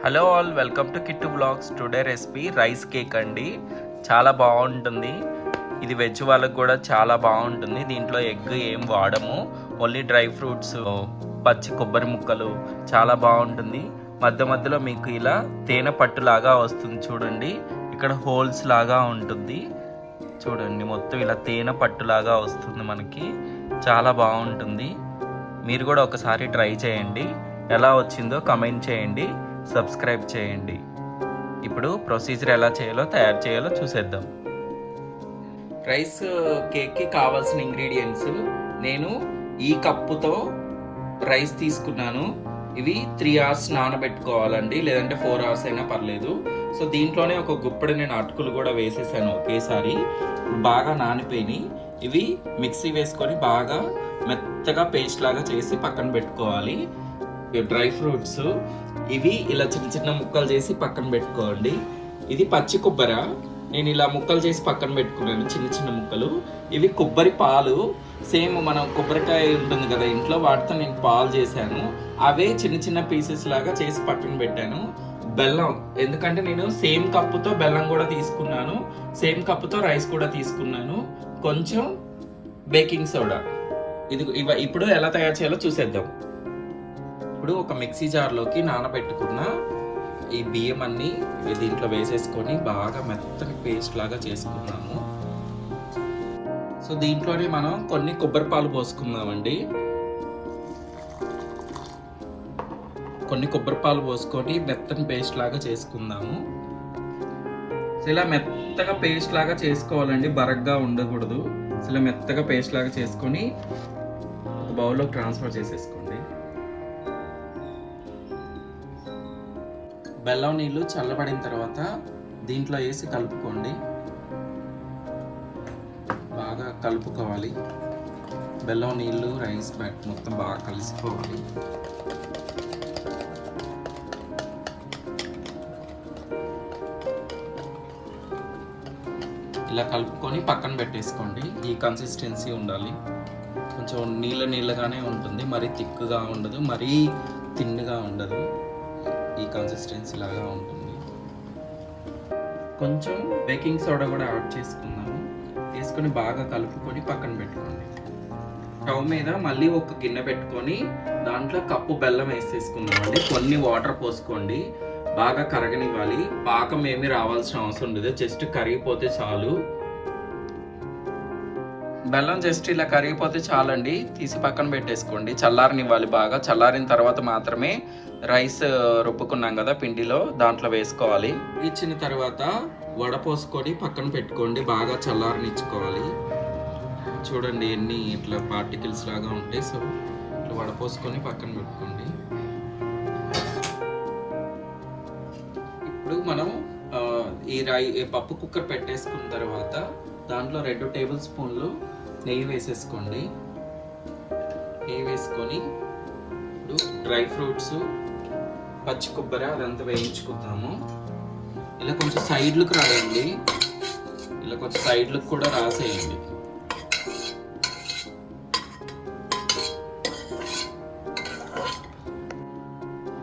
Hello all, welcome to Kittu blogs. Today recipe rice cake అండి. చాలా బాగుంటుంది. ఇది వెజ్ వాళ్ళకి కూడా చాలా బాగుంటుంది. దీంట్లో ఎగ్ ఏం వాడము, ఓన్లీ డ్రై ఫ్రూట్స్, పచ్చి కొబ్బరి ముక్కలు. చాలా బాగుంటుంది. మధ్య మధ్యలో మీకు ఇలా తేనె పట్టులాగా వస్తుంది చూడండి. ఇక్కడ హోల్స్ లాగా ఉంటుంది చూడండి. మొత్తం ఇలా తేనె పట్టులాగా వస్తుంది మనకి. చాలా బాగుంటుంది. మీరు కూడా ఒకసారి ట్రై చేయండి. ఎలా వచ్చిందో కమెంట్ చేయండి, సబ్స్క్రైబ్ చేయండి. ఇప్పుడు ప్రొసీజర్ ఎలా తయారు చేయాలో చూసేద్దాం. రైస్ కేక్కి కావాల్సిన ఇంగ్రీడియంట్స్ నేను ఈ కప్పుతో రైస్ తీసుకున్నాను. ఇవి 3 hours నానబెట్టుకోవాలండి, లేదంటే 4 hours అయినా పర్లేదు. సో దీంట్లోనే ఒక గుప్పెడు నేను అటుకులు కూడా వేసేసాను ఒకేసారి. బాగా నానిపోయినాయి. ఇవి మిక్సీ వేసుకొని బాగా మెత్తగా పేస్ట్ లాగా చేసి పక్కన పెట్టుకోవాలి. డ్రై ఫ్రూట్స్ ఇవి ఇలా చిన్న చిన్న ముక్కలు చేసి పక్కన పెట్టుకోండి. ఇది పచ్చి కొబ్బరి, నేను ఇలా ముక్కలు చేసి పక్కన పెట్టుకున్నాను, చిన్న చిన్న ముక్కలు. ఇవి కొబ్బరి పాలు, సేమ్ మనం కొబ్బరికాయ ఉంటుంది కదా ఇంట్లో, వాటితో నేను పాలు చేశాను. అవే చిన్న చిన్న పీసెస్ లాగా చేసి పక్కన పెట్టాను. బెల్లం, ఎందుకంటే నేను సేమ్ కప్పుతో బెల్లం కూడా తీసుకున్నాను, సేమ్ కప్పుతో రైస్ కూడా తీసుకున్నాను. కొంచెం బేకింగ్ సోడా. ఇది ఇప్పుడు ఎలా తయారు చేయాలో చూసేద్దాం. ఇప్పుడు ఒక మిక్సీ జార్లోకి నానబెట్టుకున్న ఈ బియ్యం అన్ని దీంట్లో వేసేసుకొని బాగా మెత్తని పేస్ట్ లాగా చేసుకున్నాము. సో దీంట్లోనే మనం కొన్ని కొబ్బరి పాలు పోసుకుందామండి. కొన్ని కొబ్బరి పాలు పోసుకొని మెత్తని పేస్ట్ లాగా చేసుకుందాము. సో ఇలా మెత్తగా పేస్ట్ లాగా చేసుకోవాలండి, బరగ్గా ఉండకూడదు. సో ఇలా మెత్తగా పేస్ట్ లాగా చేసుకొని ఒక బౌల్లో ట్రాన్స్ఫర్ చేసేసుకోండి. బెల్లం నీళ్ళు చల్లబడిన తర్వాత దీంట్లో వేసి కలుపుకోండి. బాగా కలుపుకోవాలి. బెల్లం నీళ్ళు రైస్ మొత్తం బాగా కలిసిపోవాలి. ఇలా కలుపుకొని పక్కన పెట్టేసుకోండి. ఈ కన్సిస్టెన్సీ ఉండాలి. కొంచెం నీళ్ళగానే ఉంటుంది, మరీ థిక్గా ఉండదు, మరీ తిన్నగా ఉండదు. ఈ కన్సిస్టెన్సీ లాగా ఉంటుంది. కొంచెం బేకింగ్ సోడా కూడా యాడ్ చేసుకుందాము. తీసుకొని బాగా కలుపుకొని పక్కన పెట్టుకోండి. స్టవ్ మీద మళ్ళీ ఒక గిన్నె పెట్టుకొని దాంట్లో కప్పు బెల్లం వేసేసుకుందామండి. కొన్ని వాటర్ పోసుకోండి, బాగా కరగనివ్వాలి. పాకం ఏమీ రావాల్సిన అవసరం లేదు, జస్ట్ కరిగిపోతే చాలు. బెల్లం జస్ట్ ఇలా కరిగిపోతే చాలండి. తీసి పక్కన పెట్టేసుకోండి. చల్లారనివ్వాలి. బాగా చల్లారిన తర్వాత మాత్రమే రైస్ రుబ్బుకున్నాం కదా పిండిలో, దాంట్లో వేసుకోవాలి. ఇచ్చిన తర్వాత వడపోసుకొని పక్కన పెట్టుకోండి. బాగా చల్లారనిచ్చుకోవాలి. చూడండి ఎన్ని ఇట్లా పార్టికల్స్ లాగా ఉంటాయి. సో ఇట్లా వడపోసుకొని పక్కన పెట్టుకోండి. ఇప్పుడు మనం ఈ పప్పు కుక్కర్ పెట్టేసుకున్న తర్వాత దాంట్లో 2 టేబుల్ స్పూన్లు నెయ్యి వేసేసుకోండి. నెయ్యి వేసుకొని ఇప్పుడు డ్రై ఫ్రూట్స్, పచ్చి కొబ్బరి అదంతా వేయించుకుందాము. ఇలా కొంచెం సైడ్లకు రాయండి, ఇలా కొంచెం సైడ్లకు కూడా రాసేయండి.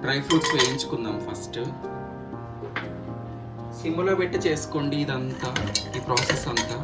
డ్రై ఫ్రూట్స్ వేయించుకుందాం. ఫస్ట్ సిమ్లో పెట్టి చేసుకోండి ఇదంతా, ఈ ప్రాసెస్ అంతా.